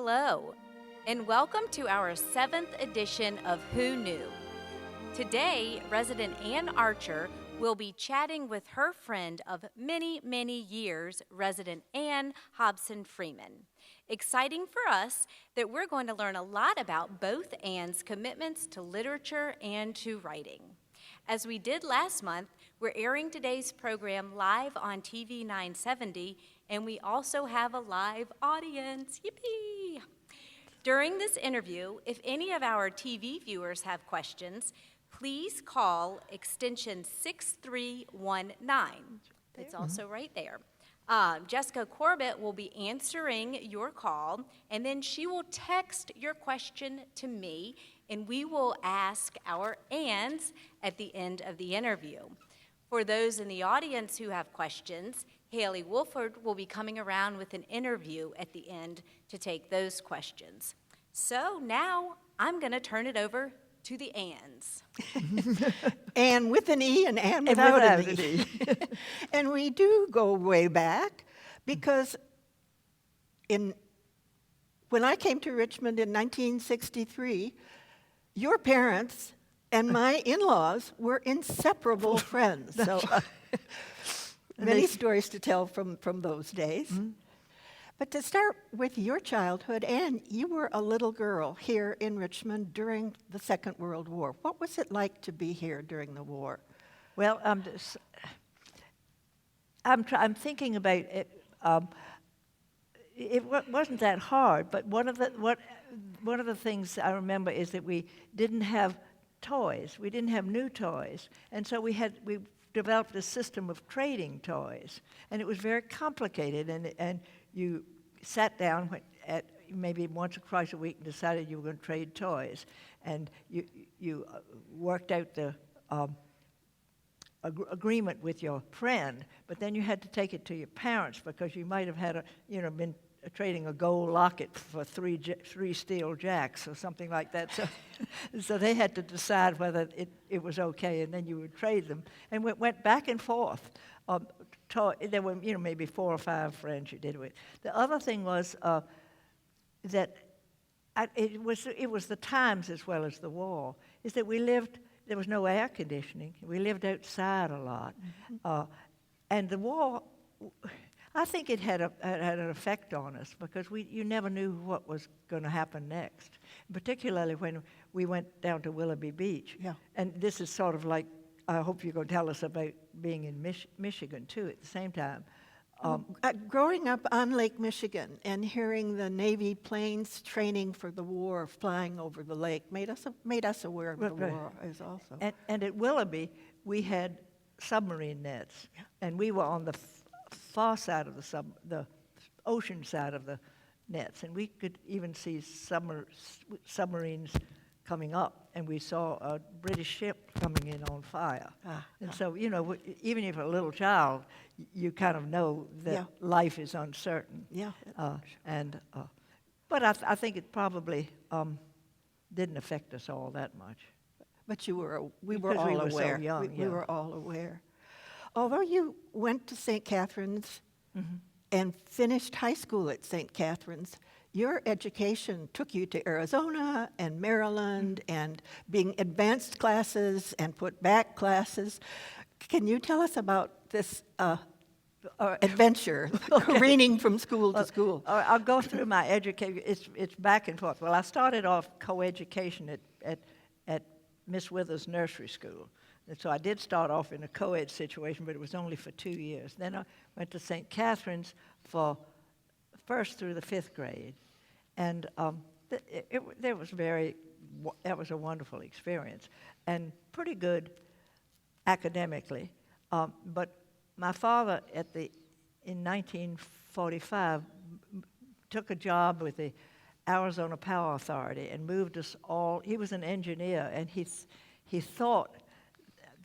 Hello, and welcome to our 7th edition of Who Knew? Today, resident Ann Archer will be chatting with her friend of many, many years, resident Ann Hobson Freeman. Exciting for us that we're going to learn a lot about both Ann's commitments to literature and to writing. As we did last month, we're airing today's program live on TV 970, and we also have a live audience. Yippee! During this interview, if any of our TV viewers have questions, please call extension 6319. It's also right there. Jessica Corbett will be answering your call, and then she will text your question to me, and we will ask our Anns at the end of the interview. For those in the audience who have questions, Haley Wolford will be coming around with an interview at the end to take those questions. So now I'm going to turn it over to the Anns. Ann with an E and Ann without an E. And we do go way back because when I came to Richmond in 1963, your parents and my in-laws were inseparable friends. So many stories to tell from those days. Mm-hmm. But to start with your childhood, Ann, you were a little girl here in Richmond during the Second World War. What was it like to be here during the war? Well, I'm thinking about it. It wasn't that hard, but one of the things I remember is that we didn't have toys. We didn't have new toys, and so we developed a system of trading toys, and it was very complicated. And you sat down at maybe once or twice a week and decided you were going to trade toys, and you worked out the agreement with your friend, but then you had to take it to your parents because you might have had been trading a gold locket for three steel jacks or something like that. So they had to decide whether it was okay, and then you would trade them, and we went back and forth. There were maybe 4 or 5 friends you did it with. The other thing was that it was the times as well as the war. Is that there was no air conditioning. We lived outside a lot, and the war. I think it had an effect on us because you never knew what was going to happen next, particularly when we went down to Willoughby Beach. Yeah. And this is sort of like, I hope you're going to tell us about being in Michigan, too, at the same time. Growing up on Lake Michigan and hearing the Navy planes training for the war flying over the lake made us aware of the war as also. And at Willoughby, we had submarine nets, and we were on the far side of the ocean side of the nets, and we could even see submarines coming up, and we saw a British ship coming in on fire. So, even if you're a little child, you kind of know that life is uncertain. Yeah. But I think it probably didn't affect us all that much. But we were all aware. So young, we were all aware. Although you went to St. Catherine's and finished high school at St. Catherine's, your education took you to Arizona and Maryland and being advanced classes and put back classes. Can you tell us about this adventure, careening from school to school? I'll go through my education. It's back and forth. Well, I started off co-education at Miss Withers Nursery School. And so I did start off in a co-ed situation, but it was only for 2 years. Then I went to St. Catherine's for first through the 5th grade. And that was a wonderful experience and pretty good academically. But my father in 1945 took a job with the Arizona Power Authority and moved us all. He was an engineer, and he thought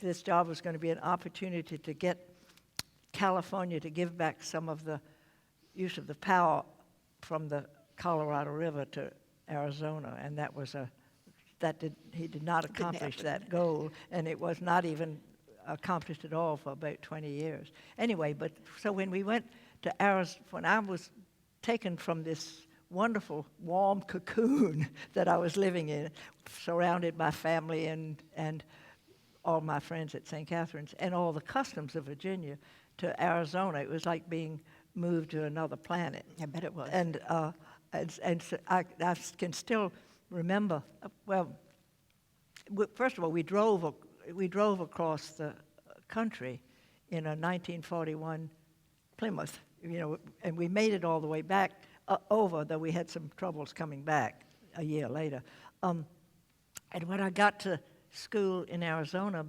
this job was going to be an opportunity to get California to give back some of the use of the power from the Colorado River to Arizona, and he did not accomplish that goal, and it was not even accomplished at all for about 20 years. Anyway, so when we went to Arizona, when I was taken from this wonderful, warm cocoon that I was living in, surrounded by family and all my friends at St. Catherine's, and all the customs of Virginia, to Arizona. It was like being moved to another planet. I bet it was. And so I can still remember. First of all, we drove across the country in a 1941 Plymouth, and we made it all the way back over, though we had some troubles coming back a year later. And when I got to school in Arizona,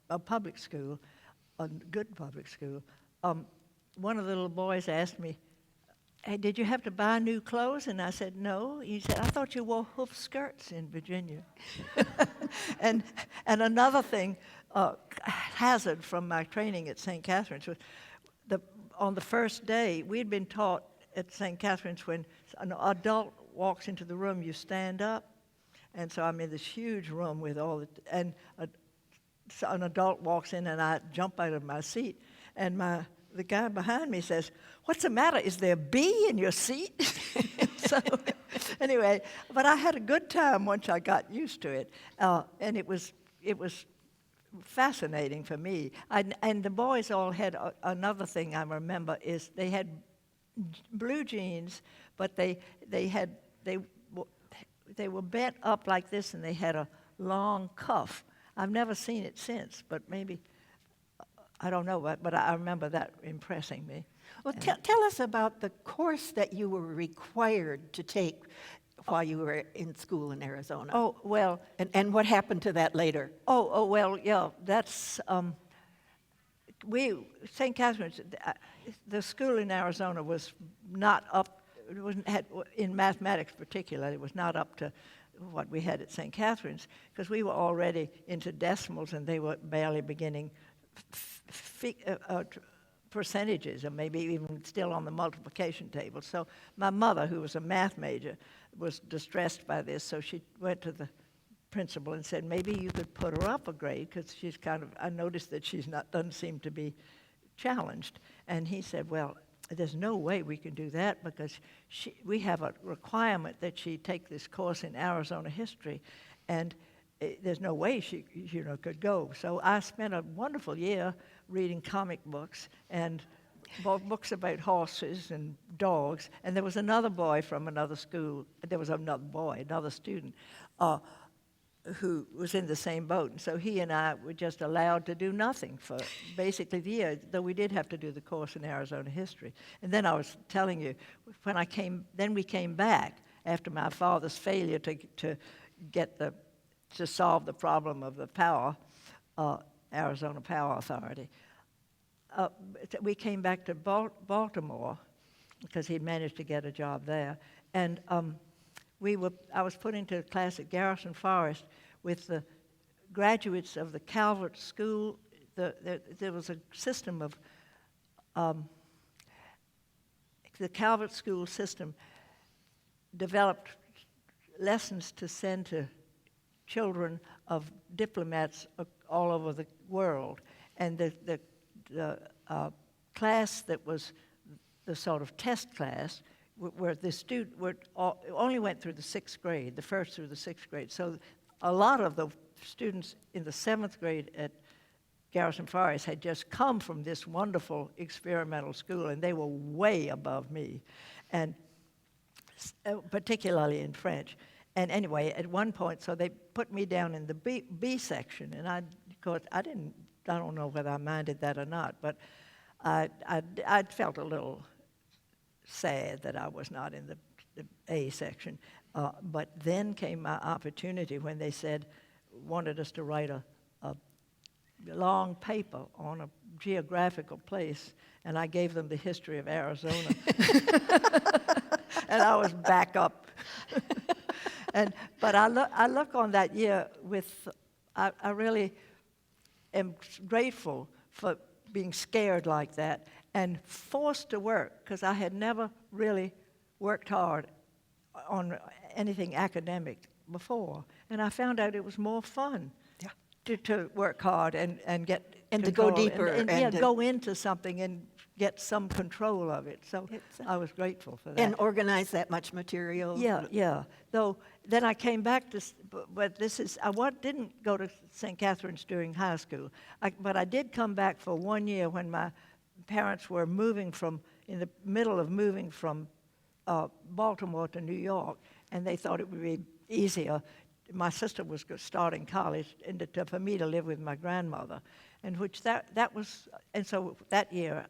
a public school, a good public school, one of the little boys asked me, "Hey, did you have to buy new clothes?" And I said, "No." He said, "I thought you wore hoof skirts in Virginia." And another thing, hazard from my training at St. Catherine's was on the first day, we'd been taught at St. Catherine's, when an adult walks into the room, you stand up. And so I'm in this huge room with an adult walks in, and I jump out of my seat, and the guy behind me says, "What's the matter? Is there a bee in your seat?" So anyway, but I had a good time once I got used to it, and it was fascinating for me. And the boys all had another thing I remember is they had blue jeans, but they were bent up like this, and they had a long cuff. I've never seen it since, but maybe, I don't know, but I remember that impressing me. Well, tell us about the course that you were required to take while you were in school in Arizona. Oh, well. And what happened to that later? Oh, well, yeah, that's, St. Catherine's, the school in Arizona was not up, in mathematics particularly, it was not up to what we had at St. Catherine's, because we were already into decimals and they were barely beginning percentages, or maybe even still on the multiplication table. So my mother, who was a math major, was distressed by this, so she went to the principal and said, "Maybe you could put her up a grade, because she's I noticed that doesn't seem to be challenged." And he said, "Well, there's no way we can do that, because we have a requirement that she take this course in Arizona history, and there's no way she could go." So I spent a wonderful year reading comic books and books about horses and dogs. And there was another boy from another school. There was another student, who was in the same boat. And so he and I were just allowed to do nothing for basically the year, though we did have to do the course in Arizona history. And then I was telling you, then we came back after my father's failure to solve the problem of the Powell, Arizona Power Authority. We came back to Baltimore, because he'd managed to get a job there. And I was put into a class at Garrison Forest with the graduates of the Calvert School. There was a system of, the Calvert School system developed lessons to send to children of diplomats all over the world. And the class that was the sort of test class, where the student only went through the 6th grade, the 1st through the 6th grade. So a lot of the students in the 7th grade at Garrison Forest had just come from this wonderful experimental school, and they were way above me, and particularly in French. And anyway, at one point, so they put me down in the B section, and I don't know whether I minded that or not, but I felt a little sad that I was not in the A section. But then came my opportunity when they wanted us to write a long paper on a geographical place, and I gave them the history of Arizona. And I was back up. But I look on that year with, I really am grateful for being scared like that and forced to work, because I had never really worked hard on anything academic before. And I found out it was more fun to work hard and get and to go control deeper and and go into something and get some control of it. So I was grateful for that. And organize that much material. Yeah. Though then I came back to, but this is, didn't go to St. Catherine's during high school, but I did come back for 1 year when my parents were in the middle of moving from Baltimore to New York, and they thought it would be easier. My sister was starting college, and for me to live with my grandmother, and so that year,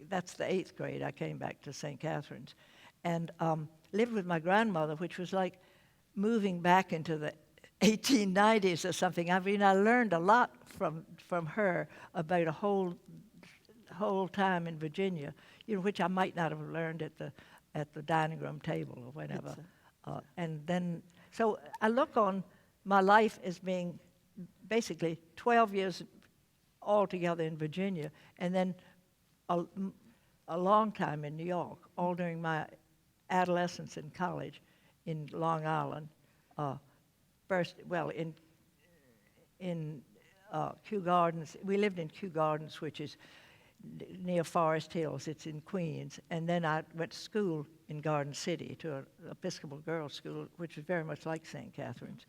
that's the 8th grade, I came back to St. Catherine's, and lived with my grandmother, which was like moving back into the 1890s or something. I mean, I learned a lot from her about a whole time in Virginia, which I might not have learned at the dining room table or whatever. And then, so I look on my life as being basically 12 years altogether in Virginia, and then a long time in New York, all during my adolescence in college in Long Island. In Kew Gardens. We lived in Kew Gardens, which is near Forest Hills. It's in Queens. And then I went to school in Garden City to an Episcopal girls' school, which was very much like St. Catherine's.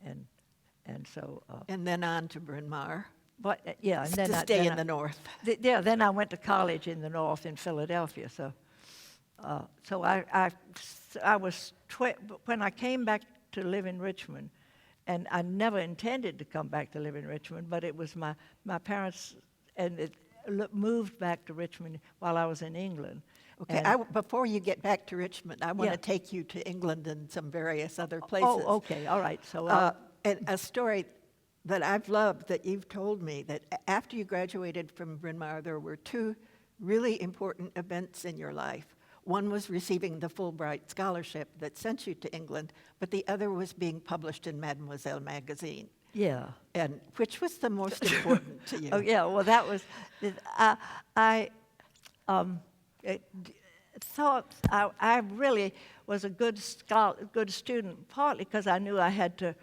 And so... and then on to Bryn Mawr. But yeah, and then to stay in the north. Then I went to college in the north in Philadelphia. So I was when I came back to live in Richmond, and I never intended to come back to live in Richmond, but it was my parents, and it moved back to Richmond while I was in England. Okay, before you get back to Richmond, I want to take you to England and some various other places. Oh, okay, all right. So and a story that I've loved that you've told me, that after you graduated from Bryn Mawr, there were 2 really important events in your life. One was receiving the Fulbright scholarship that sent you to England, but the other was being published in Mademoiselle magazine. Yeah. And which was the most important to you? Oh, yeah, well, that was, I thought I really was a good student, partly because I knew I had to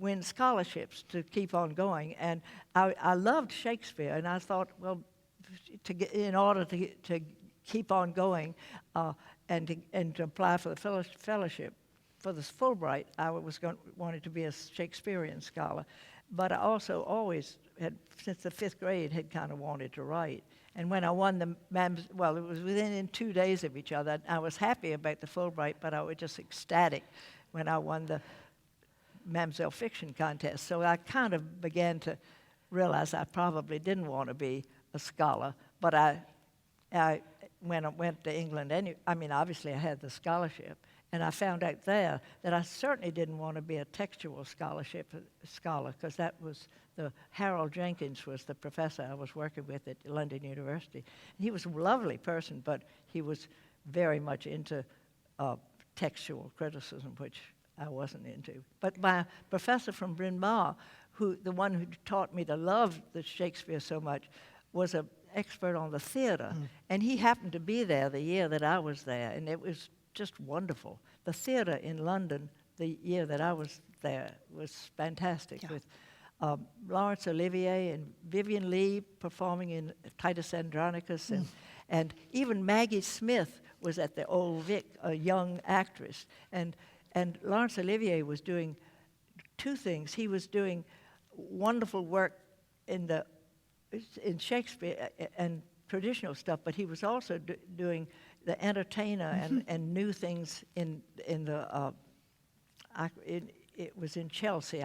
win scholarships to keep on going, and I loved Shakespeare, and I thought, well, in order to keep on going and to apply for the fellowship for this Fulbright, I wanted to be a Shakespearean scholar, but I also always had, since the 5th grade, had kind of wanted to write. And when I won it was within 2 days of each other. I was happy about the Fulbright, but I was just ecstatic when I won the Mademoiselle Fiction contest. So I kind of began to realize I probably didn't want to be a scholar, but when I went to England, obviously I had the scholarship, and I found out there that I certainly didn't want to be a textual scholar, because that was Harold Jenkins was the professor I was working with at London University. And he was a lovely person, but he was very much into textual criticism, which I wasn't into. But my professor from Bryn Mawr, the one who taught me to love the Shakespeare so much, was an expert on the theater, and he happened to be there the year that I was there, and it was just wonderful. The theater in London, the year that I was there, was fantastic, with Laurence Olivier and Vivian Leigh performing in Titus Andronicus, and even Maggie Smith was at the Old Vic, a young actress, and Laurence Olivier was doing 2 things. He was doing wonderful work in Shakespeare and traditional stuff, but he was also doing the entertainer and new things in the. It was in Chelsea.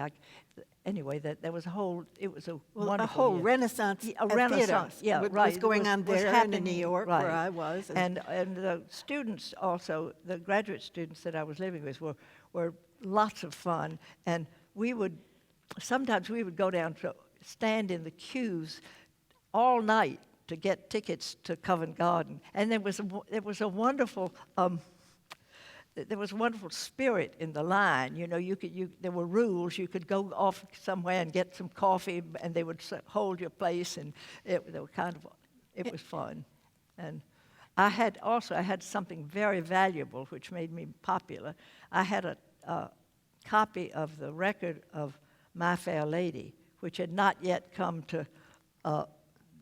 There was a whole. It was a wonderful. A whole year. renaissance. A renaissance. Theater, right. Was going on there and in New York, right. where I was, and the students also, the graduate students that I was living with were lots of fun, and sometimes we would go down to stand in the queues all night to get tickets to Covent Garden, and there was a wonderful spirit in the line. There were rules. You could go off somewhere and get some coffee, and they would hold your place, and it was fun. And I had something very valuable which made me popular. I had a copy of the record of My Fair Lady, which had not yet come to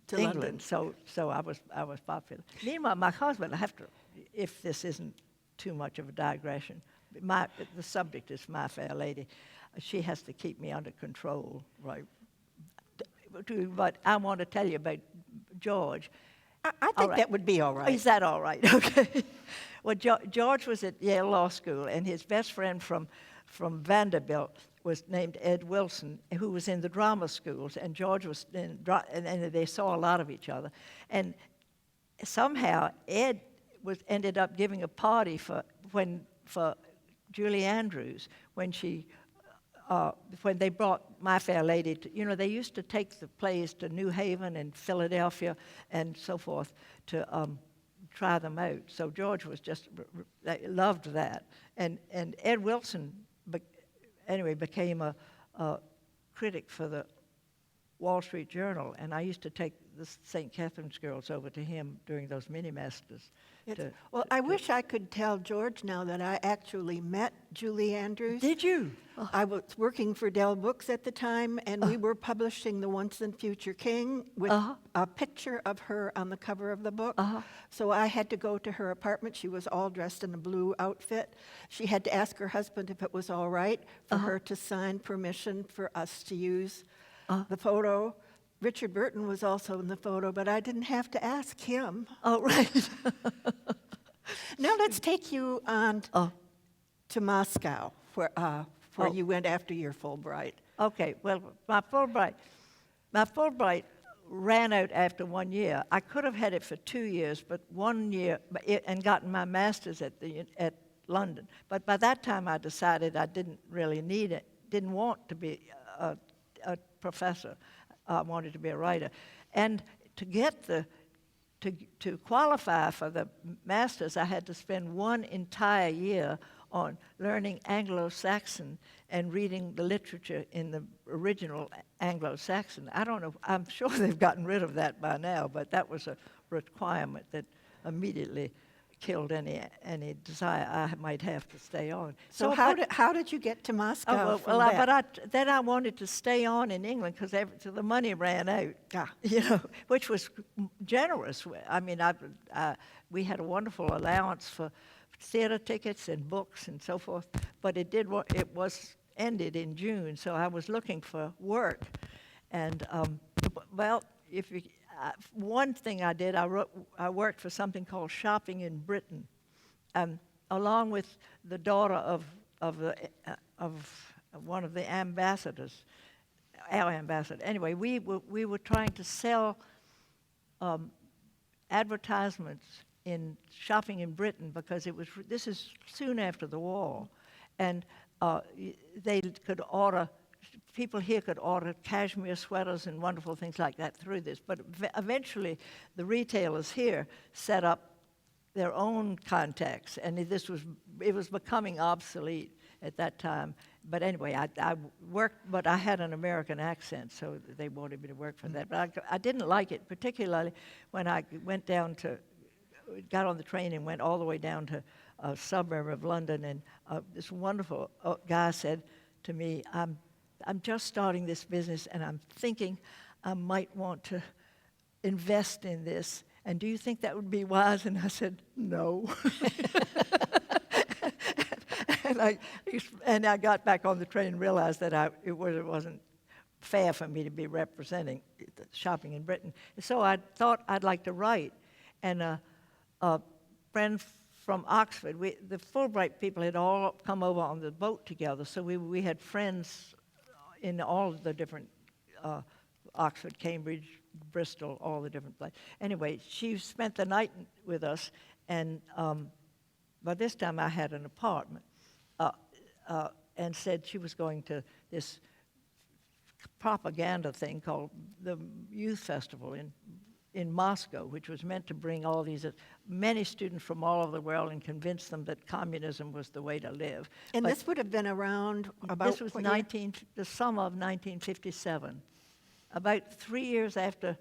To England. London. So I was popular. Meanwhile, my husband, I have to, if this isn't too much of a digression, the subject is My Fair Lady. She has to keep me under control, right? But I want to tell you about George. I think that would be all right. Is that all right? Okay. Well, George was at Yale Law School, and his best friend from Vanderbilt was named Ed Wilson, who was in the drama schools, and George was in, and they saw a lot of each other. And somehow Ed ended up giving a party for Julie Andrews when they brought My Fair Lady to, they used to take the plays to New Haven and Philadelphia and so forth to try them out. So George was just loved that, and Ed Wilson became a critic for the Wall Street Journal, and I used to take the St. Catherine's girls over to him during those mini-masters. I wish I could tell George now that I actually met Julie Andrews. Did you? I was working for Dell Books at the time, and we were publishing The Once and Future King with a picture of her on the cover of the book. So I had to go to her apartment. She was all dressed in a blue outfit. She had to ask her husband if it was all right for her to sign permission for us to use the photo. Richard Burton was also in the photo, but I didn't have to ask him. Oh, right. Now let's take you on to Moscow, where you went after your Fulbright. Okay, well, my Fulbright ran out after 1 year. I could have had it for 2 years, but 1 year, and gotten my master's at London. But by that time, I decided I didn't really need it, didn't want to be a professor. I wanted to be a writer. And to get to qualify for the master's, I had to spend 1 entire year on learning Anglo-Saxon and reading the literature in the original Anglo-Saxon. I don't know, I'm sure they've gotten rid of that by now, but that was a requirement that immediately killed any desire I might have to stay on. So how did you get to Moscow? Then I wanted to stay on in England because the money ran out, which was generous. I mean, we had a wonderful allowance for theater tickets and books and so forth, but it was ended in June, so I was looking for work, and one thing I did, I worked for something called Shopping in Britain, along with the daughter of one of the ambassadors, our ambassador. Anyway, we were trying to sell advertisements in Shopping in Britain because this is soon after the war, and they could order. People here could order cashmere sweaters and wonderful things like that through this. But eventually, the retailers here set up their own contacts, and it was becoming obsolete at that time. But anyway, I worked, but I had an American accent, so they wanted me to work for that. But I didn't like it, particularly when I got on the train and went all the way down to a suburb of London, and this wonderful guy said to me, I'm just starting this business, and I'm thinking I might want to invest in this. And do you think that would be wise? And I said, no. and I got back on the train and realized that it wasn't fair for me to be representing Shopping in Britain. So I thought I'd like to write. And a friend from Oxford, the Fulbright people had all come over on the boat together, so we had friends in all the different Oxford, Cambridge, Bristol, all the different places. Anyway, she spent the night with us, and by this time I had an apartment, and said she was going to this propaganda thing called the Youth Festival in Moscow, which was meant to bring all these many students from all over the world and convince them that communism was the way to live. And this would have been around about this was the summer of 1957, about 3 years after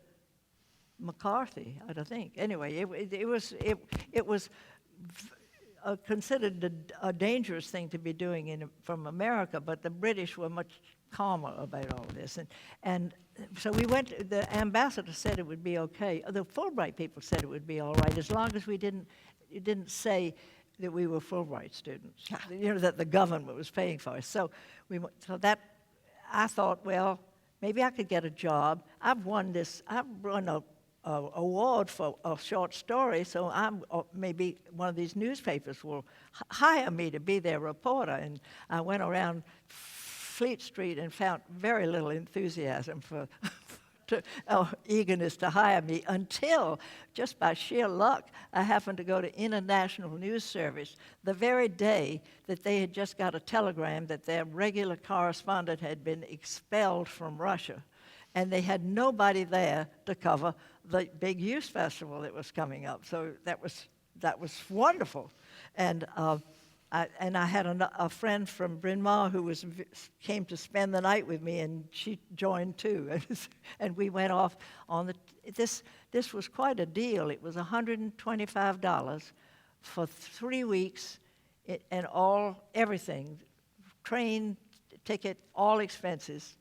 McCarthy, I think. Anyway, it was considered a dangerous thing to be doing from America, but the British were much calmer about all this. And so we went, the ambassador said it would be okay. The Fulbright people said it would be all right, as long as we didn't say that we were Fulbright students, that the government was paying for us. So I thought, well, maybe I could get a job. I've won a award for a short story, so maybe one of these newspapers will hire me to be their reporter. And I went around Fleet Street and found very little enthusiasm for eagerness to hire me until, just by sheer luck, I happened to go to International News Service the very day that they had just got a telegram that their regular correspondent had been expelled from Russia. And they had nobody there to cover the big youth festival that was coming up. So that was wonderful. And I had a friend from Bryn Mawr who came to spend the night with me, and she joined too. And we went off on this was quite a deal. It was $125 for 3 weeks, and everything, train ticket, all expenses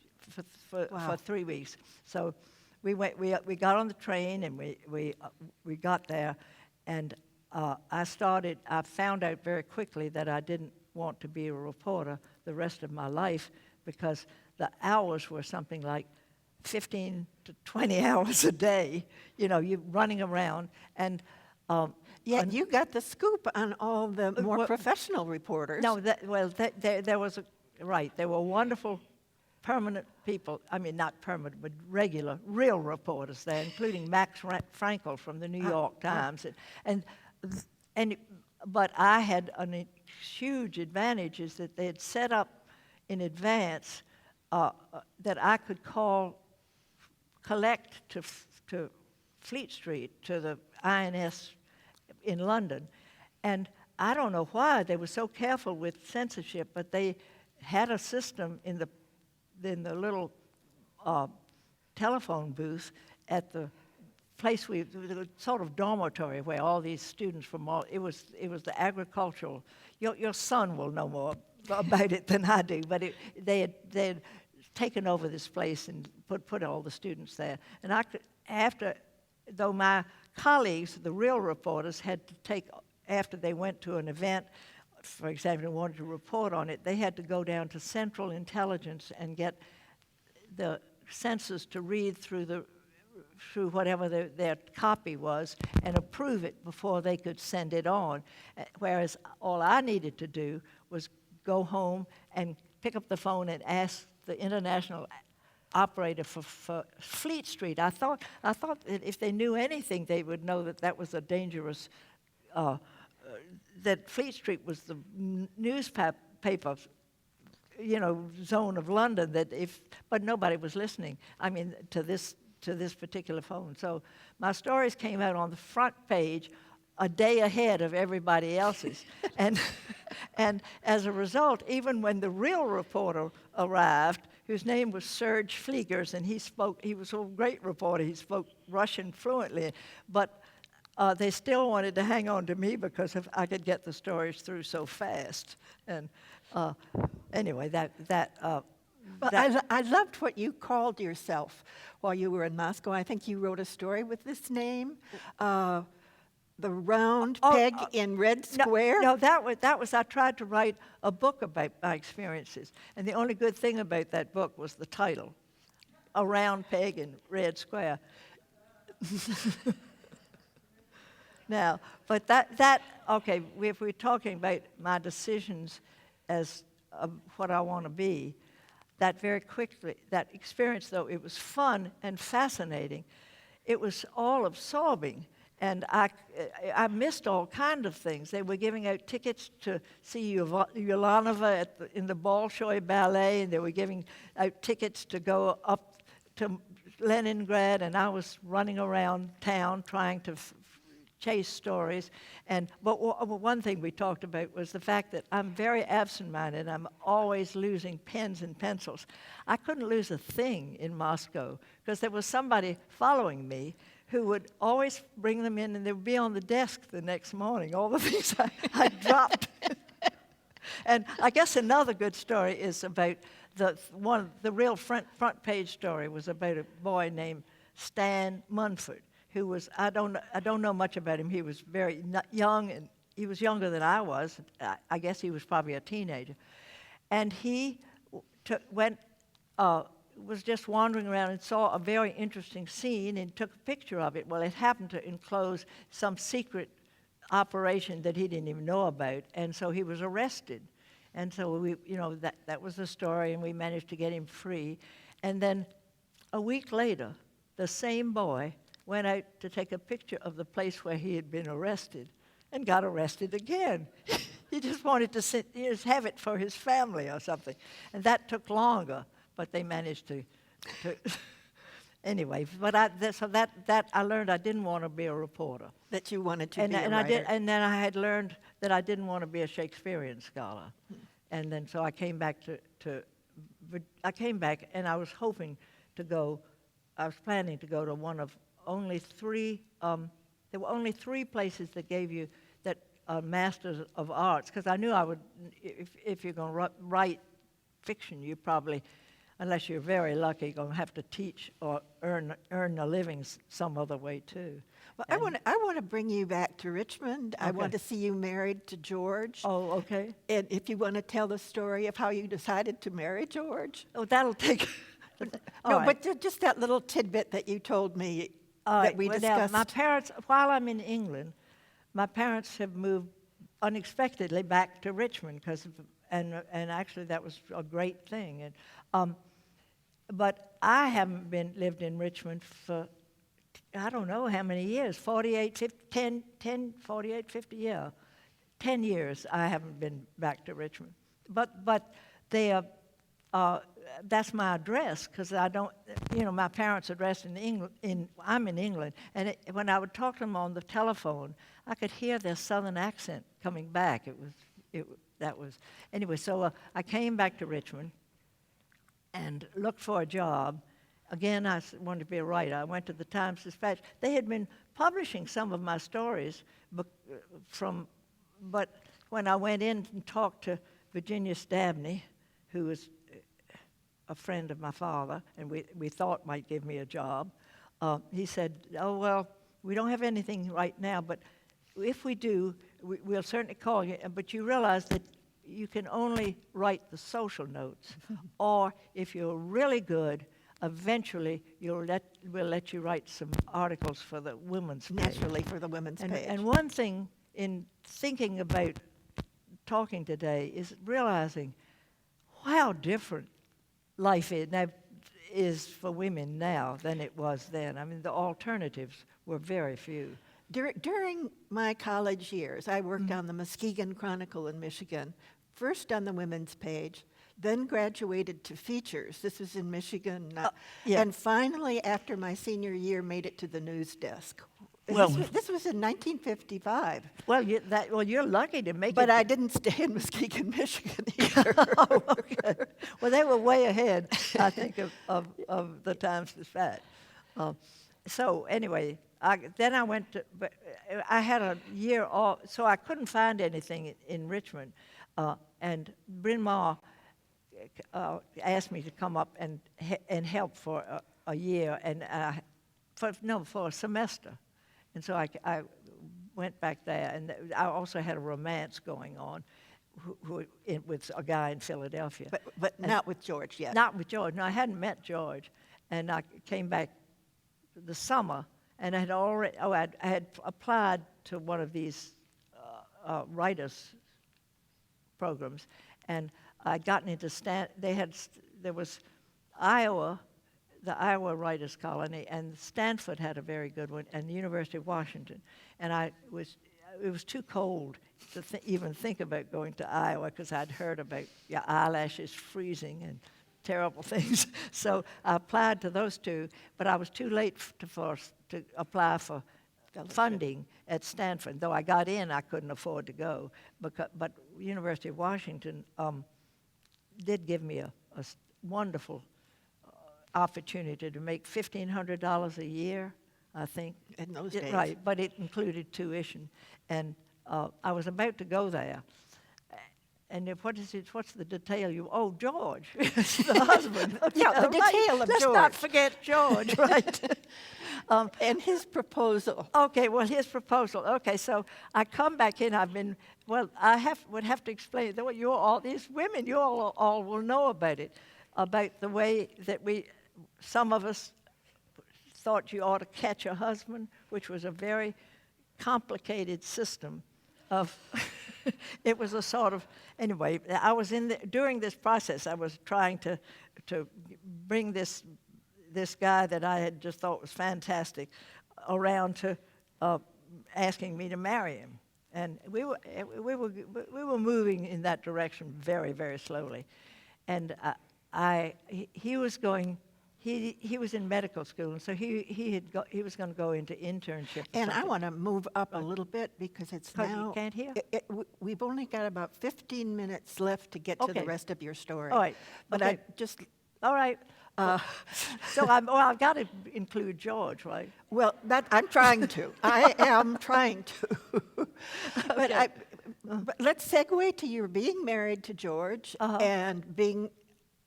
for 3 weeks. So we got on the train, and we got there, and I found out very quickly that I didn't want to be a reporter the rest of my life, because the hours were something like 15 to 20 hours a day, you running around. And yet you got the scoop on all the more professional reporters. No, there were wonderful permanent people, I mean, not permanent, but regular, real reporters there, including Max Frankel from the New York Times. But I had a huge advantage, is that they had set up in advance that I could collect to Fleet Street, to the INS in London. And I don't know why they were so careful with censorship, but they had a system in the little telephone booth at the place the sort of dormitory where all these students from it was the agricultural. Your son will know more about it than I do, but they had taken over this place and put all the students there. And though my colleagues, the real reporters, had to take, after they went to an event, for example, and wanted to report on it, they had to go down to Central Intelligence and get the censors to read through whatever their copy was and approve it before they could send it on. Whereas all I needed to do was go home and pick up the phone and ask the international operator for Fleet Street. I thought that if they knew anything, they would know that was a dangerous. That Fleet Street was the newspaper, zone of London. But nobody was listening. I mean, to this particular phone. So my stories came out on the front page a day ahead of everybody else's, and as a result, even when the real reporter arrived, whose name was Serge Fliegers, and he was a great reporter. He spoke Russian fluently, but they still wanted to hang on to me because I could get the stories through so fast. And anyway, I loved what you called yourself while you were in Moscow. I think you wrote a story with this name, The Round Peg in Red Square. No, that was I tried to write a book about my experiences, and the only good thing about that book was the title, A Round Peg in Red Square. Now, but okay, if we're talking about my decisions as what I want to be, that experience, though it was fun and fascinating, it was all absorbing. And I missed all kinds of things. They were giving out tickets to see Ulanova in the Bolshoi Ballet, and they were giving out tickets to go up to Leningrad, and I was running around town trying to chase stories. But one thing we talked about was the fact that I'm very absent-minded. I'm always losing pens and pencils. I couldn't lose a thing in Moscow because there was somebody following me who would always bring them in, and they would be on the desk the next morning, all the things I dropped. And I guess another good story is about the real front page story was about a boy named Stan Munford, who was, I don't know much about him. He was very young, and he was younger than I was. I guess he was probably a teenager. And he was just wandering around and saw a very interesting scene and took a picture of it. Well, it happened to enclose some secret operation that he didn't even know about, and so he was arrested. And so that was the story, and we managed to get him free. And then a week later, the same boy went out to take a picture of the place where he had been arrested and got arrested again. He just wanted to have it for his family or something. And that took longer, but they managed to anyway. But I learned I didn't want to be a reporter. That you wanted to be a And writer. and then I had learned that I didn't want to be a Shakespearean scholar. And then so I came back and I was hoping to go. I was planning to go to one of only three. There were only three places that gave you that Masters of Arts, because I knew I would. If you're going to write fiction, you probably, unless you're very lucky, going to have to teach or earn a living some other way too. Well, I want to bring you back to Richmond. Okay. I want to see you married to George. Oh, okay. And if you want to tell the story of how you decided to marry George. Oh, that'll take. No, right. But just that little tidbit that you told me that we discussed. Now, my parents, while I'm in England, my parents have moved unexpectedly back to Richmond and actually that was a great thing. But I haven't lived in Richmond for I don't know how many years, 48, 50, 50 years. 10 years I haven't been back to Richmond. But they that's my address, because I don't, my parents' address in England, I'm in England, and when I would talk to them on the telephone, I could hear their southern accent coming back. Anyway, so I came back to Richmond and looked for a job. Again, I wanted to be a writer. I went to the Times-Dispatch. They had been publishing some of my stories, but when I went in and talked to Virginia Stabney, who was a friend of my father, and we thought might give me a job, he said, "Oh, well, we don't have anything right now, but if we do, we'll certainly call you. But you realize that you can only write the social notes, or if you're really good, eventually we'll let you write some articles for the women's page." Naturally, for the women's page. And one thing in thinking about talking today is realizing how different life is for women now than it was then. I mean, the alternatives were very few. During my college years, I worked on the Muskegon Chronicle in Michigan, first on the women's page, then graduated to features. This was in Michigan. Yeah. And finally, after my senior year, made it to the news desk. Well, this was in 1955. Well, you're lucky to make it. But I didn't stay in Muskegon, Michigan either. Oh, okay. Well, they were way ahead, I think, of the Times-Dispatch. So anyway, then I went to, but I had a year off, so I couldn't find anything in Richmond. And Bryn Mawr asked me to come up and help for a year, and for a semester. And so I went back there, and I also had a romance going on with a guy in Philadelphia. But not with George yet. Not with George. No, I hadn't met George. And I came back the summer, and I had applied to one of these writers programs, and I'd gotten into there was Iowa, the Iowa Writers Colony, and Stanford had a very good one, and the University of Washington. And it was too cold to even think about going to Iowa, because I'd heard about your eyelashes freezing and terrible things. So I applied to those two, but I was too late to apply for funding at Stanford. Though I got in, I couldn't afford to go. But University of Washington did give me a wonderful opportunity to make $1,500 a year. I think. In those days. Right, but it included tuition. And I was about to go there. And what's the detail? George, the husband. Yeah, the detail of Let's George. not forget George, right? And his proposal. Okay, well, his proposal. Okay, so I come back in. Would have to explain that these women, you all will know about it, about the way that some of us thought you ought to catch a husband, which was a very complicated system of. It was a sort of, anyway, I was during this process, I was trying to bring this guy that I had just thought was fantastic around to asking me to marry him. And we were moving in that direction very, very slowly. And he was in medical school, and so he was going to go into internship. And I want to move up a little bit because it's now. You can't hear? We've only got about 15 minutes left to get to the rest of your story. All right. But Okay. All right. So I've got to include George, right? Well, I'm trying to. I am trying to. But let's segue to your being married to George and being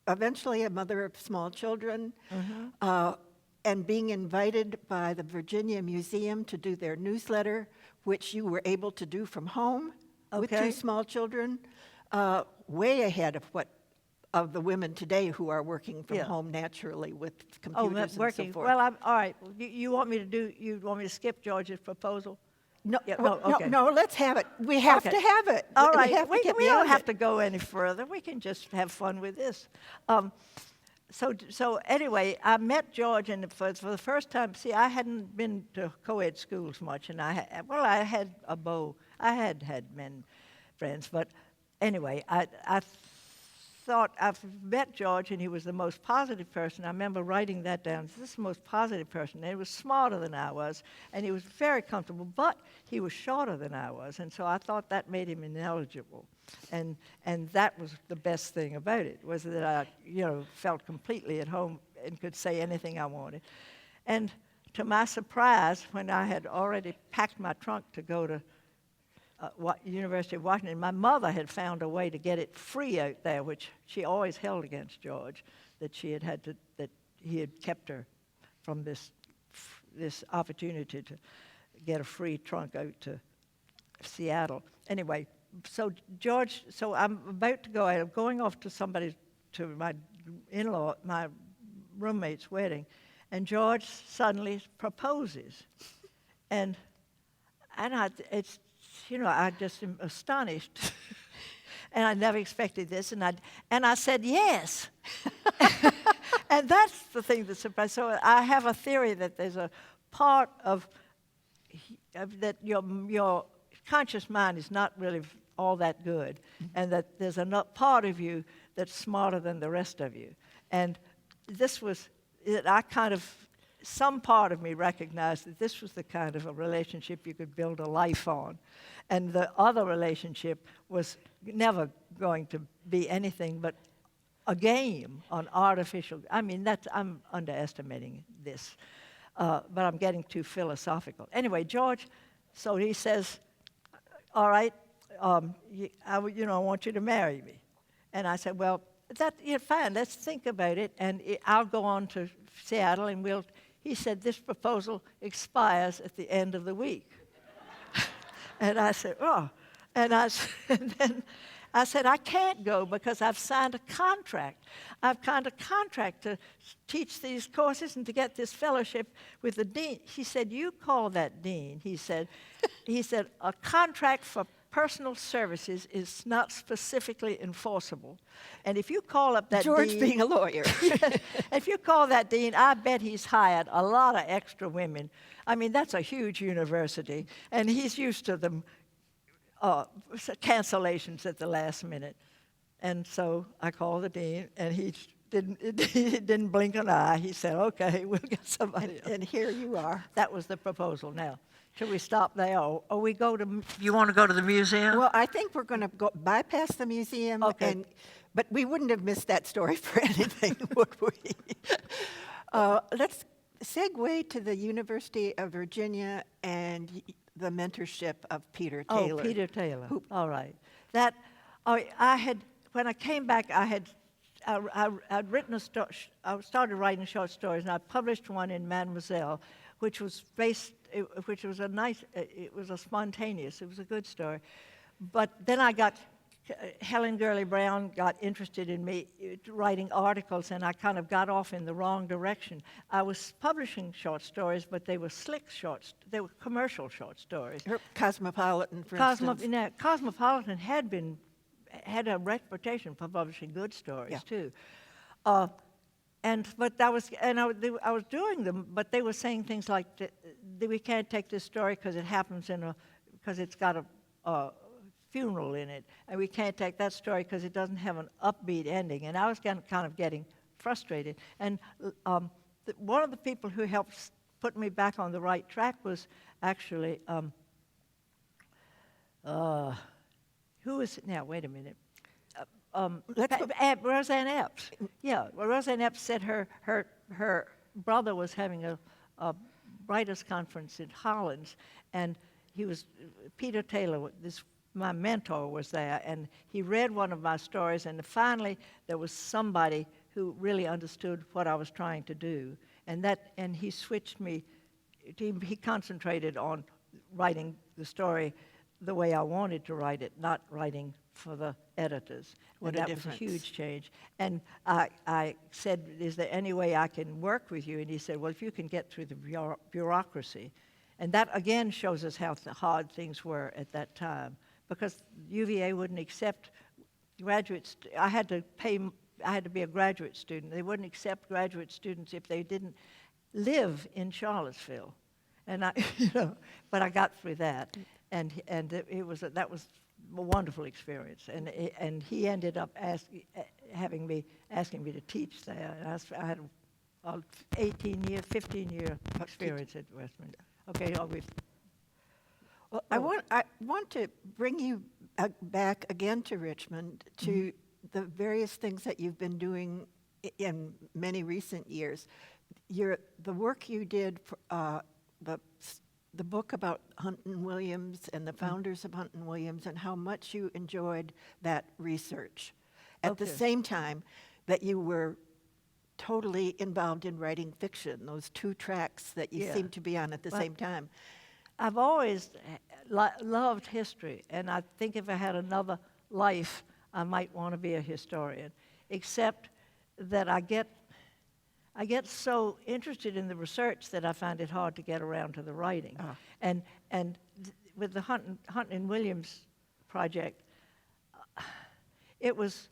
eventually a mother of small children, and being invited by the Virginia Museum to do their newsletter, which you were able to do from home with two small children, way ahead of the women today who are working from home naturally with computers and so forth. Well, all right. You want me to skip George's proposal? No, Yeah, okay. No, let's have it. We have to have it. All right. We We don't have to go any further. We can just have fun with this. So anyway, I met George, and for the first time, I hadn't been to co-ed schools much, and I had a beau. I had men friends, but anyway, I thought I've met George, and he was the most positive person. I remember writing that down. This is the most positive person. And he was smarter than I was, and he was very comfortable, but he was shorter than I was, and so I thought that made him ineligible. And that was the best thing about it, was that I felt completely at home and could say anything I wanted. And to my surprise, when I had already packed my trunk to go to University of Washington, my mother had found a way to get it free out there, which she always held against George, that that he had kept her from this opportunity to get a free trunk out to Seattle. Anyway, so I'm about to go out. I'm going off to my in-law, my roommate's wedding, and George suddenly proposes, and I just am astonished. And I never expected this, and I said yes. And that's the thing that surprised. So I have a theory that there's a part of that your conscious mind is not really all that good, and that there's a part of you that's smarter than the rest of you. And this was it. Some part of me recognized that this was the kind of a relationship you could build a life on. And the other relationship was never going to be anything but a game on artificial. I'm underestimating this, but I'm getting too philosophical. Anyway, George, so he says, all right, I want you to marry me. And I said, well, fine, let's think about it, and I'll go on to Seattle, and he said, this proposal expires at the end of the week. And I said, oh. And then I said, I can't go because I've signed a contract. I've signed a contract to teach these courses and to get this fellowship with the dean. He said, you call that dean. He said, a contract for personal services is not specifically enforceable. And if you call up that George dean... being a lawyer. If you call that dean, I bet he's hired a lot of extra women. That's a huge university, and he's used to them cancellations at the last minute. And so I called the dean, and he didn't blink an eye. He said, okay, we'll get somebody else. And here you are. That was the proposal. Now, should we stop there, or we go to... You want to go to the museum? Well, I think we're going to bypass the museum, okay. But we wouldn't have missed that story for anything, would we? Let's segue to the University of Virginia and the mentorship of Peter Taylor. Oh, Peter Taylor. Who- All right. That I had when I came back. I'd written I started writing short stories, and I published one in Mademoiselle, which was which was it was a spontaneous. It was a good story, but then Helen Gurley Brown got interested in me writing articles, and I kind of got off in the wrong direction. I was publishing short stories, but they were they were commercial short stories. Cosmopolitan, for instance. Cosmopolitan had a reputation for publishing good stories too. But I was doing them, but they were saying things like, "We can't take this story because it happens because it's got a funeral in it, and we can't take that story because it doesn't have an upbeat ending." And I was kind of getting frustrated. And one of the people who helped put me back on the right track was actually who is it now? Wait a minute. Roseanne Epps. Yeah, well, Roseanne Epps said her brother was having a writers' conference in Holland, and Peter Taylor, my mentor, was there, and he read one of my stories, and finally there was somebody who really understood what I was trying to do, and he switched me. He concentrated on writing the story the way I wanted to write it, not writing for the editors. What and a that difference. was a huge change. And I said, "Is there any way I can work with you?" And he said, "Well, if you can get through the bureaucracy." And that again shows us how hard things were at that time, because UVA wouldn't accept graduates. I had to be a graduate student. They wouldn't accept graduate students if they didn't live in Charlottesville. And but I got through that. And that was a wonderful experience, and he ended up asking me to teach there. And I had a 15-year experience at Westminster. Okay, Well, I want to bring you back again to Richmond, to the various things that you've been doing in many recent years. The work you did for the book about Hunton Williams and the founders of Hunton Williams, and how much you enjoyed that research. At the same time that you were totally involved in writing fiction, those two tracks that you seem to be on at the same time. I've always loved history, and I think if I had another life, I might want to be a historian, except that I get so interested in the research that I find it hard to get around to the writing. And with the Hunton Williams project, it was,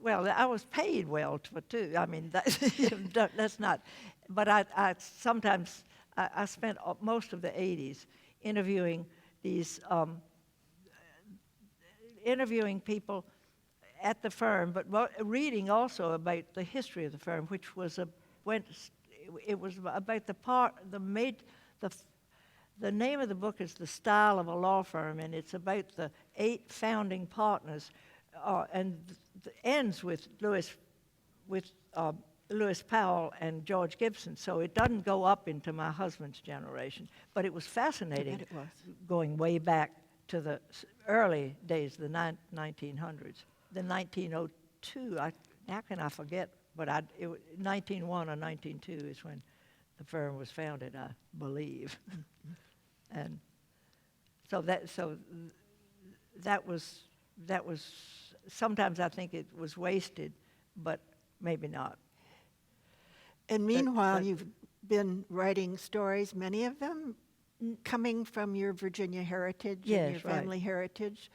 well, I was paid well too. I mean, that's not, but I sometimes, I spent most of the 80s interviewing people at the firm, but reading also about the history of the firm, which was it was about the name of the book is The Style of a Law Firm, and it's about the 8 founding partners, and ends with Lewis Powell and George Gibson. So it doesn't go up into my husband's generation, but it was fascinating. It was. Going way back to the early days, the 1900s. The 1902, how can I forget? But 1901 or 1902 is when the firm was founded, I believe. And so that was sometimes I think it was wasted, but maybe not. And meanwhile, you've been writing stories, many of them coming from your Virginia heritage and your family heritage.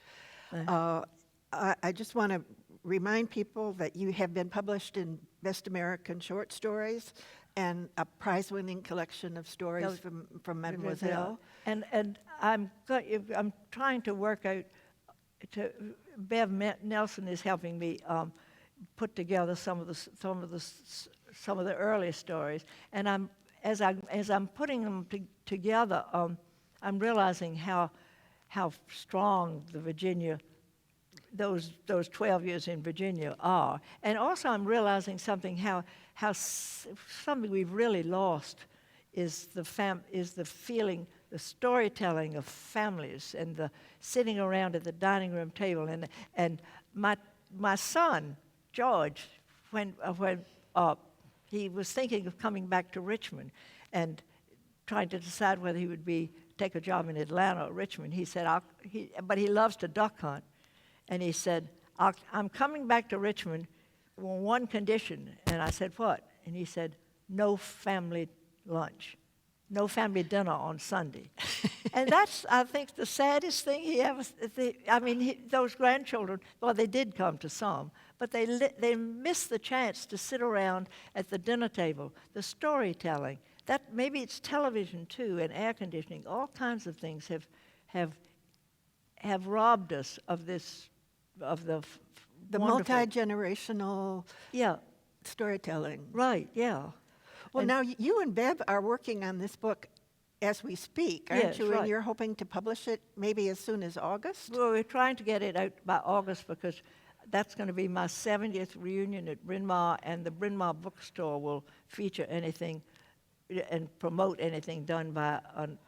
I just want to remind people that you have been published in Best American Short Stories and a prize-winning collection of stories from Mademoiselle. And I'm trying to work out. Bev Nelson is helping me put together some of the early stories, and as I'm putting them together, I'm realizing how strong the Virginia those 12 years in Virginia are. And also I'm realizing something, something we've really lost is the feeling, the storytelling of families and the sitting around at the dining room table. And my son, George, when he was thinking of coming back to Richmond and trying to decide whether he would take a job in Atlanta or Richmond, he said, but he loves to duck hunt. And he said, I'm coming back to Richmond on one condition. And I said, what? And he said, no family lunch, no family dinner on Sunday. And that's, I think, the saddest thing he ever, those grandchildren, well, they did come to some, but they missed the chance to sit around at the dinner table, the storytelling. That maybe it's television too, and air conditioning. All kinds of things have robbed us of this, of the multi-generational storytelling. Right. Yeah. Well, now you and Bev are working on this book as we speak, aren't Yes, you? right. And you're hoping to publish it maybe as soon as August? Well, we're trying to get it out by August because that's going to be my 70th reunion at Bryn Mawr, and the Bryn Mawr bookstore will feature anything and promote anything done by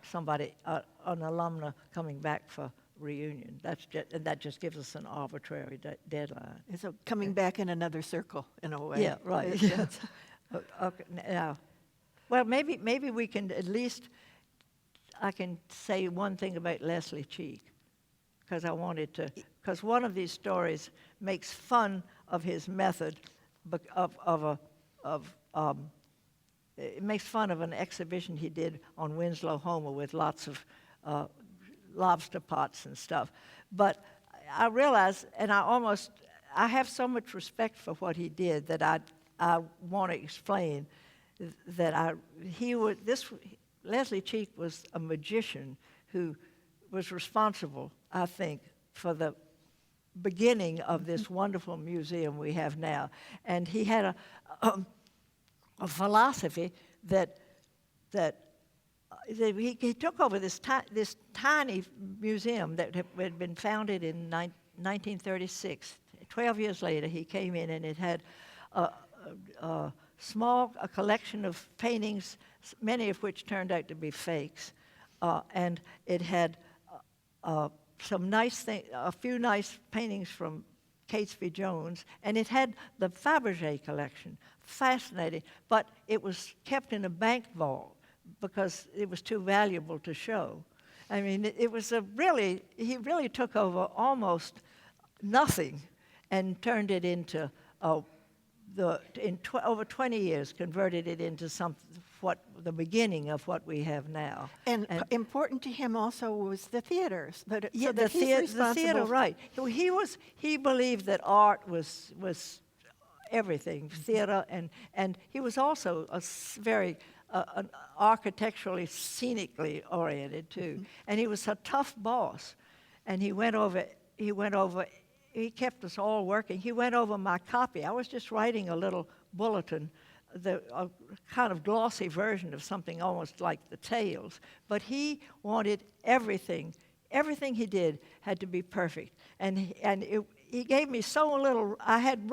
somebody, an alumna coming back for reunion. And that just gives us an arbitrary deadline. So coming back in another circle, in a way. Yeah, right. Yes. Okay, now, well, maybe we can at least, I can say one thing about Leslie Cheek, because I wanted to, because one of these stories makes fun of his method, it makes fun of an exhibition he did on Winslow Homer with lots of lobster pots and stuff. But I realized, and I have so much respect for what he did that I want to explain that Leslie Cheek was a magician who was responsible, I think, for the beginning of this wonderful museum we have now. And he had a philosophy that he took over this tiny museum that had been founded in 1936. 12 years later, he came in, and it had a collection of paintings, many of which turned out to be fakes, and it had a few nice paintings from Catesby Jones, and it had the Fabergé collection, fascinating, but it was kept in a bank vault because it was too valuable to show. I mean, it was he really took over almost nothing and turned it into over 20 years, converted it into the beginning of what we have now. And important to him also was the theaters. The theater, right. He believed that art was everything, theater, and he was also very architecturally, scenically oriented too. Mm-hmm. And he was a tough boss. And he kept us all working. He went over my copy. I was just writing a little bulletin, a kind of glossy version of something almost like the Tales. But he wanted everything he did had to be perfect. And he gave me so little. I had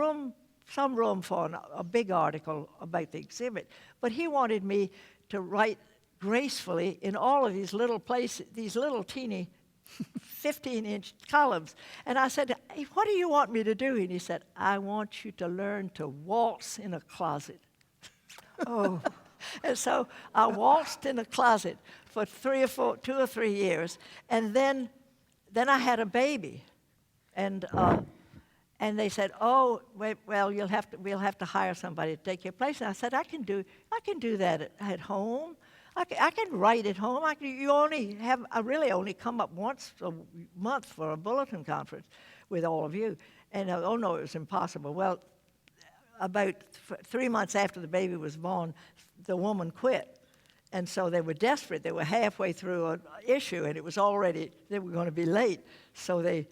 some room for a big article about the exhibit, but he wanted me to write gracefully in all of these little places, these little teeny 15-inch columns. And I said, hey, what do you want me to do? And he said, I want you to learn to waltz in a closet. Oh. And so I waltzed in a closet for 2 or 3 years, and then I had a baby. And they said, "Oh, well, we'll have to hire somebody to take your place." And I said, "I can do that at home. I can write at home. I really only come up once a month for a bulletin conference with all of you." And oh no, it was impossible. Well, about 3 months after the baby was born, the woman quit. And so they were desperate. They were halfway through an issue, and they were going to be late. So they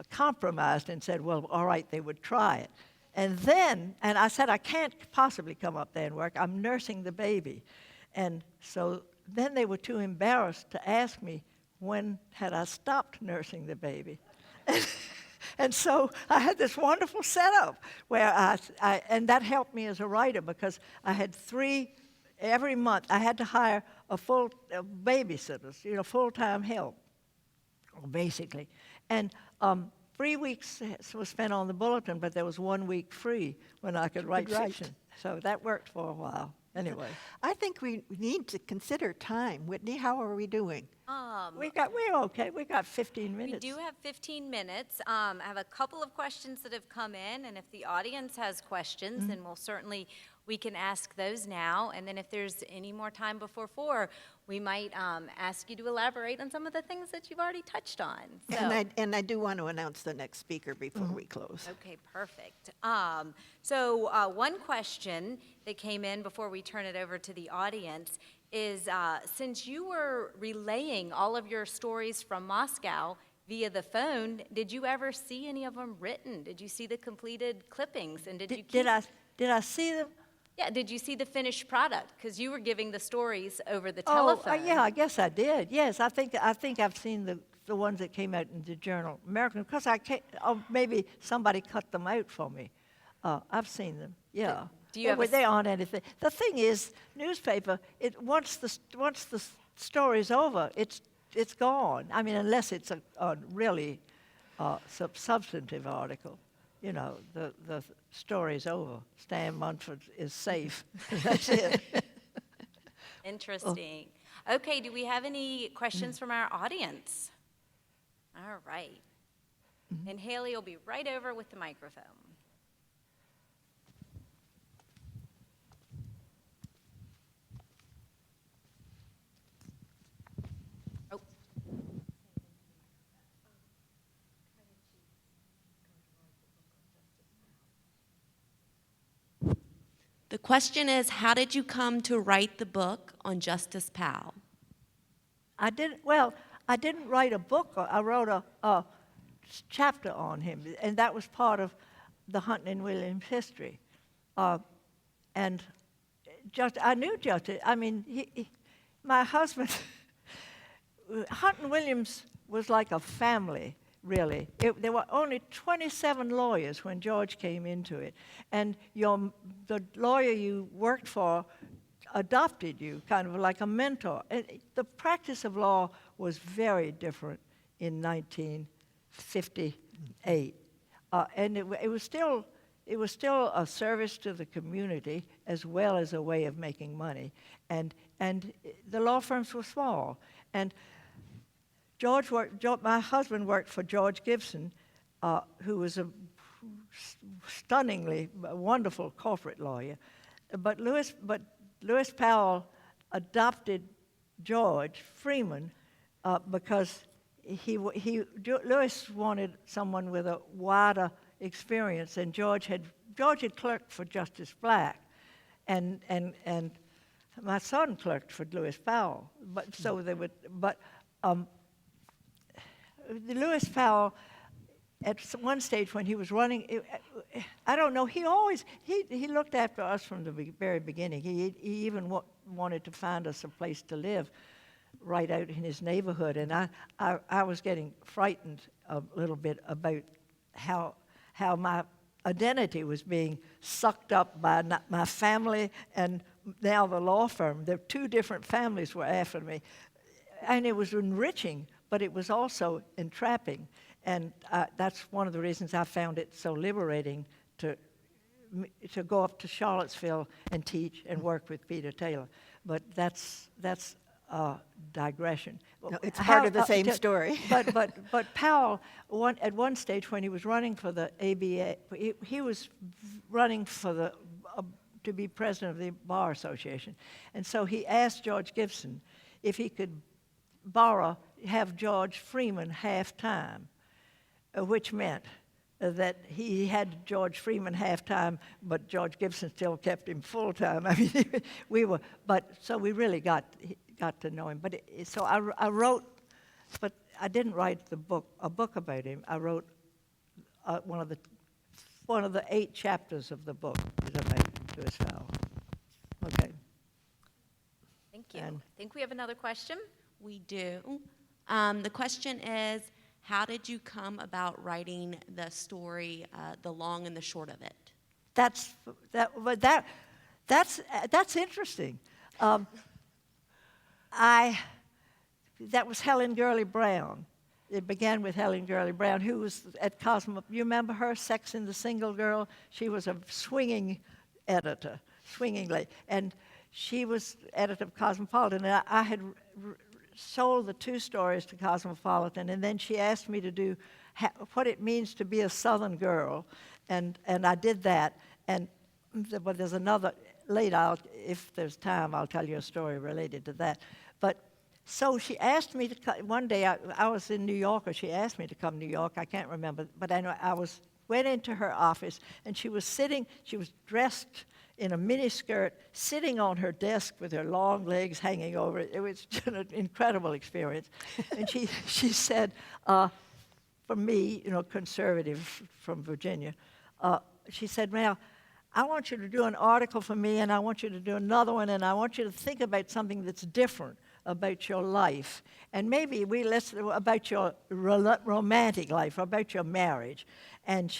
compromised and said, well, all right, they would try it. And I said, I can't possibly come up there and work. I'm nursing the baby. And so then they were too embarrassed to ask me when had I stopped nursing the baby. And so I had this wonderful setup where and that helped me as a writer because I had every month I had to hire a full babysitters, full-time help, basically. And 3 weeks was spent on the bulletin, but there was 1 week free when I could write fiction. So that worked for a while. Anyway, I think we need to consider time. Whitney, how are we doing? we're okay. We got 15 minutes. We do have 15 minutes. I have a couple of questions that have come in, and if the audience has questions, then we can ask those now. And then if there's any more time before 4, we might ask you to elaborate on some of the things that you've already touched on. So. And I do want to announce the next speaker before we close. Okay, perfect. So one question that came in before we turn it over to the audience is, since you were relaying all of your stories from Moscow via the phone, did you ever see any of them written? Did you see the completed clippings? And Did I see them? Yeah, did you see the finished product? Because you were giving the stories over the telephone. Oh, yeah, I guess I did. Yes, I think I've seen the ones that came out in the Journal American, because maybe somebody cut them out for me. I've seen them. Yeah. They aren't anything. The thing is, newspaper. Once the story's over, it's gone. I mean, unless it's a really substantive article. The story's over. Stan Munford is safe. That's it. Interesting. Okay, do we have any questions from our audience? All right. And Haley will be right over with the microphone. The question is, how did you come to write the book on Justice Powell? I didn't write a book. I wrote a chapter on him, and that was part of the Hunton and Williams history. And I knew Justice. I mean, my husband, Hunton Williams was like a family. Really. There were only 27 lawyers when George came into it. And the lawyer you worked for adopted you, kind of like a mentor. The practice of law was very different in 1958. And it was still a service to the community as well as a way of making money. And the law firms were small. And my husband worked for George Gibson, who was a stunningly wonderful corporate lawyer. But Lewis Powell adopted George Freeman because Lewis wanted someone with a wider experience, and George had clerked for Justice Black, and my son clerked for Lewis Powell. Lewis Powell, at one stage when he was running, I don't know, he looked after us from the very beginning. He even wanted to find us a place to live right out in his neighborhood. And I was getting frightened a little bit about how my identity was being sucked up by my family and now the law firm. The 2 different families were after me. And it was enriching, but it was also entrapping. And that's one of the reasons I found it so liberating to go up to Charlottesville and teach and work with Peter Taylor. But that's a digression. No, it's part of the same story. But Powell, at one stage when he was running for the ABA, he was running for to be president of the Bar Association. And so he asked George Gibson if he could have George Freeman half-time, which meant that he had George Freeman half-time, but George Gibson still kept him full-time. I mean, so we really got to know him. So I wrote, but I didn't write a book about him. I wrote one of the 8 chapters of the book is about Lewis Powell. Okay. Thank you. I think we have another question. We do. The question is, How did you come about writing the story, the long and the short of it? That's interesting. That was Helen Gurley Brown. It began with Helen Gurley Brown, who was at Cosmo. You remember her, Sex and the Single Girl? She was a swinging editor, swingingly. And she was editor of Cosmopolitan. And I had sold the 2 stories to Cosmopolitan, and then she asked me to do what it means to be a Southern girl. And I did that. And but there's another, later, if there's time, I'll tell you a story related to that. But so she asked me to come. One day I was in New York, or she asked me to come to New York. I can't remember, but I know went into her office, and she was dressed in a mini skirt, sitting on her desk with her long legs hanging over it. It was just an incredible experience. And she said, for me, conservative from Virginia, she said, "Well, I want you to do an article for me, and I want you to do another one, and I want you to think about something that's different about your life, and maybe about your romantic life, about your marriage." And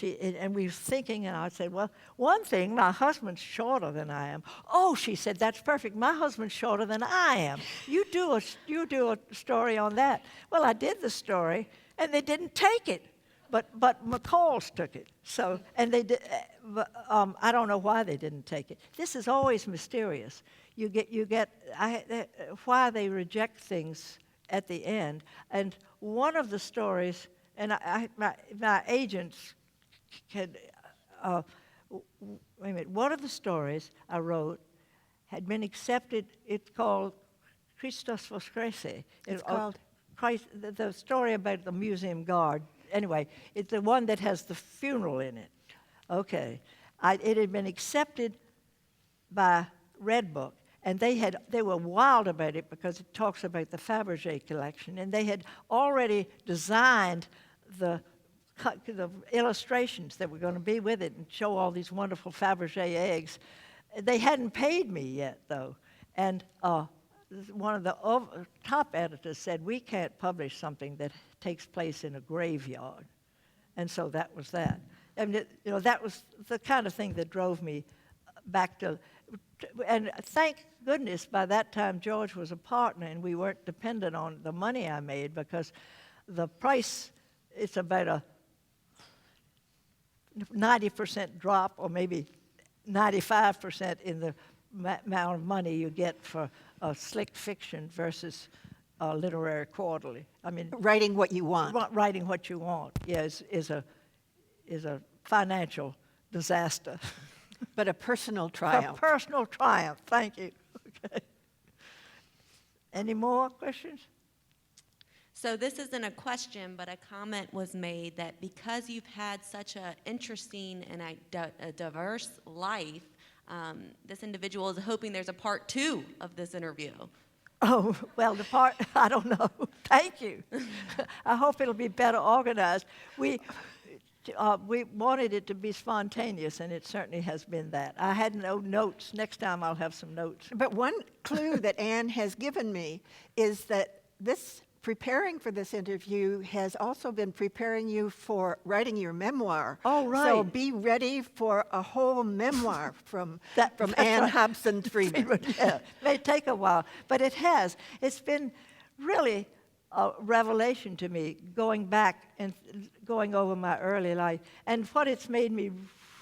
we were thinking, and I said, "Well, one thing, my husband's shorter than I am." "Oh," she said, "that's perfect. My husband's shorter than I am. You do a story on that." Well, I did the story, and they didn't take it. But McCall's took it. So, and they did. I don't know why they didn't take it. This is always mysterious. Why they reject things at the end. And one of the stories, and my agents had. Wait a minute. One of the stories I wrote had been accepted. It's called Christos Voskreses. It's called Christ. The story about the museum guard. Anyway, it's the one that has the funeral in it. Okay. It had been accepted by Redbook, and they were wild about it because it talks about the Fabergé collection, and they had already designed the illustrations that were going to be with it and show all these wonderful Fabergé eggs. They hadn't paid me yet, though, and one of the top editors said, "We can't publish something that takes place in a graveyard." And so that was that. And that was the kind of thing that drove me back to, and thank goodness by that time George was a partner and we weren't dependent on the money I made, because the price, it's about a 90% drop, or maybe 95% in the amount of money you get for a slick fiction versus a literary quarterly. I mean, Writing what you want. writing what you want, is a financial disaster. But a personal A triumph. personal triumph. Thank you. Okay. Any more questions? So this isn't a question, but a comment was made that because you've had such an interesting and a diverse life, this individual is hoping there's a part 2 of this interview. Oh, well, I don't know. Thank you. I hope it'll be better organized. We wanted it to be spontaneous, and it certainly has been that. I had no notes. Next time I'll have some notes. But one clue that Anne has given me is that preparing for this interview has also been preparing you for writing your memoir. Oh, right. So be ready for a whole memoir from That's Anne right. Hobson Freeman. Yeah, it may take a while, but it has. It's been really a revelation to me, going back and going over my early life. And what it's made me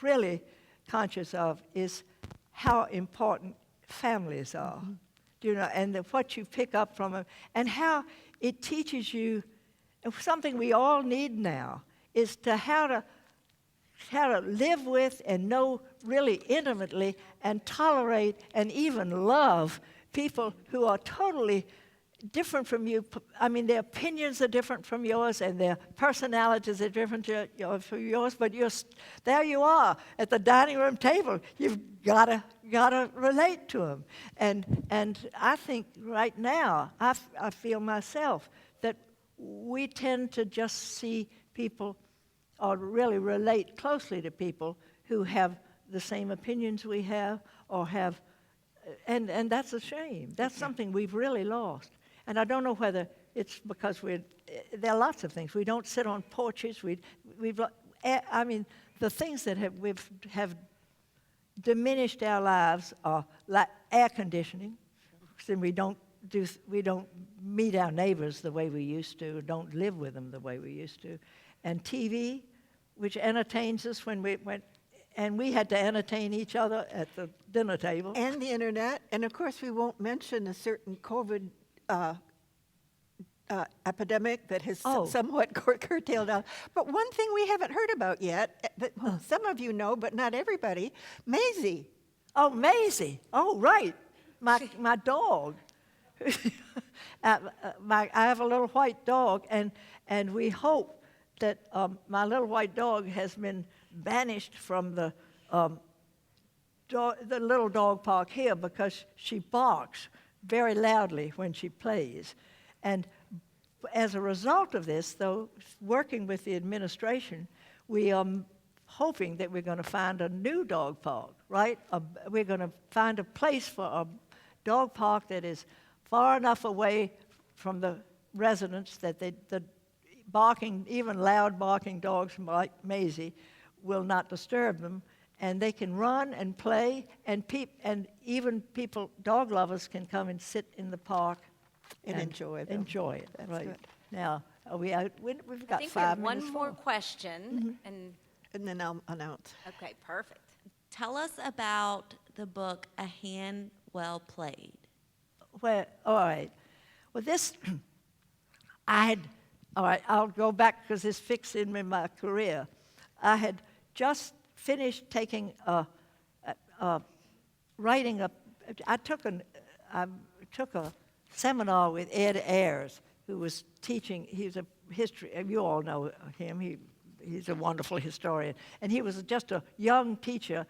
really conscious of is how important families are. Mm-hmm. And what you pick up from them, and how it teaches you something we all need now, is how to live with and know really intimately and tolerate and even love people who are totally different from you. I mean, their opinions are different from yours, and their personalities are different from yours. But there you are at the dining room table. You've gotta relate to them. And I think right now I feel myself that we tend to just see people, or really relate closely to people who have the same opinions we have, or and that's a shame. That's something we've really lost. And I don't know whether it's because there are lots of things. We don't sit on porches. I mean, the things that have diminished our lives are like air conditioning. And we don't meet our neighbors the way we used to, don't live with them the way we used to. And TV, which entertains us and we had to entertain each other at the dinner table. And the internet, and of course we won't mention a certain COVID epidemic that has somewhat curtailed out. But one thing we haven't heard about yet, that some of you know, but not everybody, Maisie. Oh, Maisie. Oh, right. My dog. I have a little white dog, and we hope that my little white dog has been banished from the little dog park here because she barks very loudly when she plays. And as a result of this, though, working with the administration, we are hoping that we're going to find a new dog park, right? We're going to find a place for a dog park that is far enough away from the residents that the barking, even loud barking dogs like Maisie, will not disturb them, and they can run and play, and even people, dog lovers, can come and sit in the park And enjoy them. Enjoy it. That's right. good. Now, are we out? We've I got think we 5 have minutes one more more. question. And then I'll announce. Okay, perfect. Tell us about the book A Hand Well Played. Well, all right. Well, this, all right, I'll go back because this fits in with my career. I had just finished taking writing I took a seminar with Ed Ayers, who was teaching. He's a history. You all know him. He's a wonderful historian, and he was just a young teacher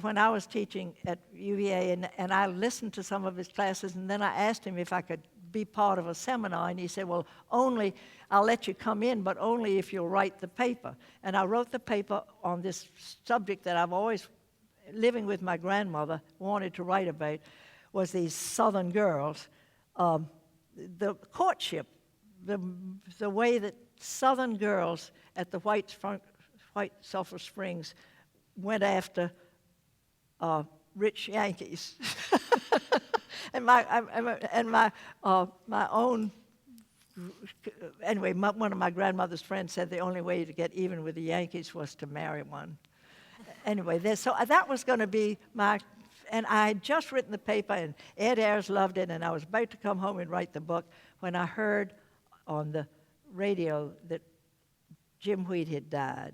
when I was teaching at UVA, and I listened to some of his classes, and then I asked him if I could be part of a seminar, and he said, well, I'll let you come in, but only if you'll write the paper. And I wrote the paper on this subject that I've always, living with my grandmother, wanted to write about, was these Southern girls. The courtship, the way that Southern girls at the White Sulphur Springs went after rich Yankees. And my own, anyway, one of my grandmother's friends said the only way to get even with the Yankees was to marry one. Anyway, so that was going to be and I had just written the paper, and Ed Ayers loved it, and I was about to come home and write the book when I heard on the radio that Jim Wheat had died.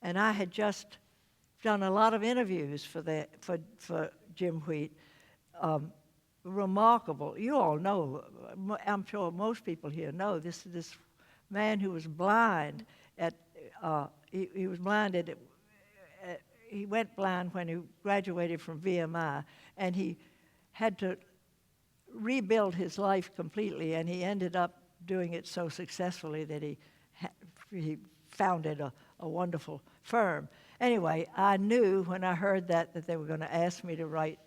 And I had just done a lot of interviews for Jim Wheat. Remarkable. You all know, I'm sure most people here know, this man who was blind he was blinded he went blind when he graduated from VMI, and he had to rebuild his life completely, and he ended up doing it so successfully that he founded a wonderful firm. Anyway, I knew when I heard that they were going to ask me to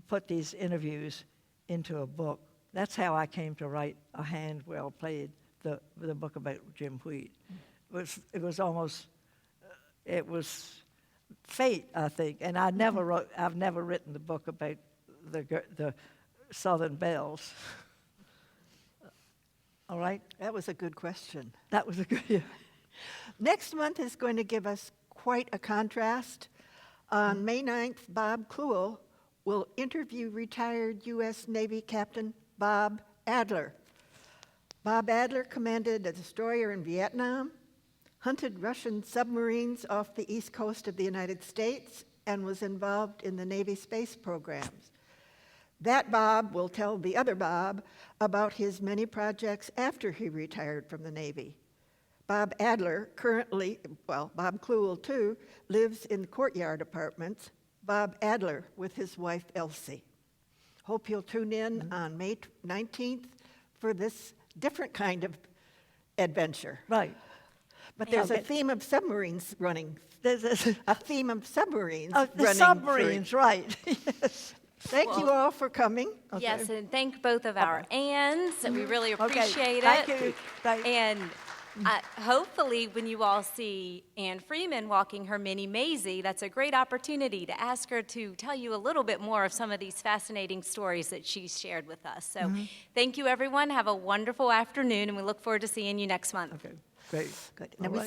put these interviews into a book. That's how I came to write A Hand Well Played, the book about Jim Wheat. It was fate, I think, and I've never written the book about the Southern Belles. All right? That was a good question. That was a good, yeah. Next month is going to give us quite a contrast. On May 9th, Bob Kluel will interview retired U.S. Navy Captain Bob Adler. Bob Adler commanded a destroyer in Vietnam, hunted Russian submarines off the east coast of the United States, and was involved in the Navy space programs. That Bob will tell the other Bob about his many projects after he retired from the Navy. Bob Adler Bob Kluel too, lives in the Courtyard Apartments. Bob Adler with his wife Elsie. Hope you'll tune in on May 19th for this different kind of adventure. Right. But there's a theme of submarines running. There's a theme of submarines the running. submarines, right. Yes. Thank you all for coming. Okay. Yes, and thank both of our Anns. We really appreciate Thank it. you. And hopefully, when you all see Ann Freeman walking her mini Maisie, that's a great opportunity to ask her to tell you a little bit more of some of these fascinating stories that she's shared with us. So thank you, everyone. Have a wonderful afternoon, and we look forward to seeing you next month. Okay, great. Good. And we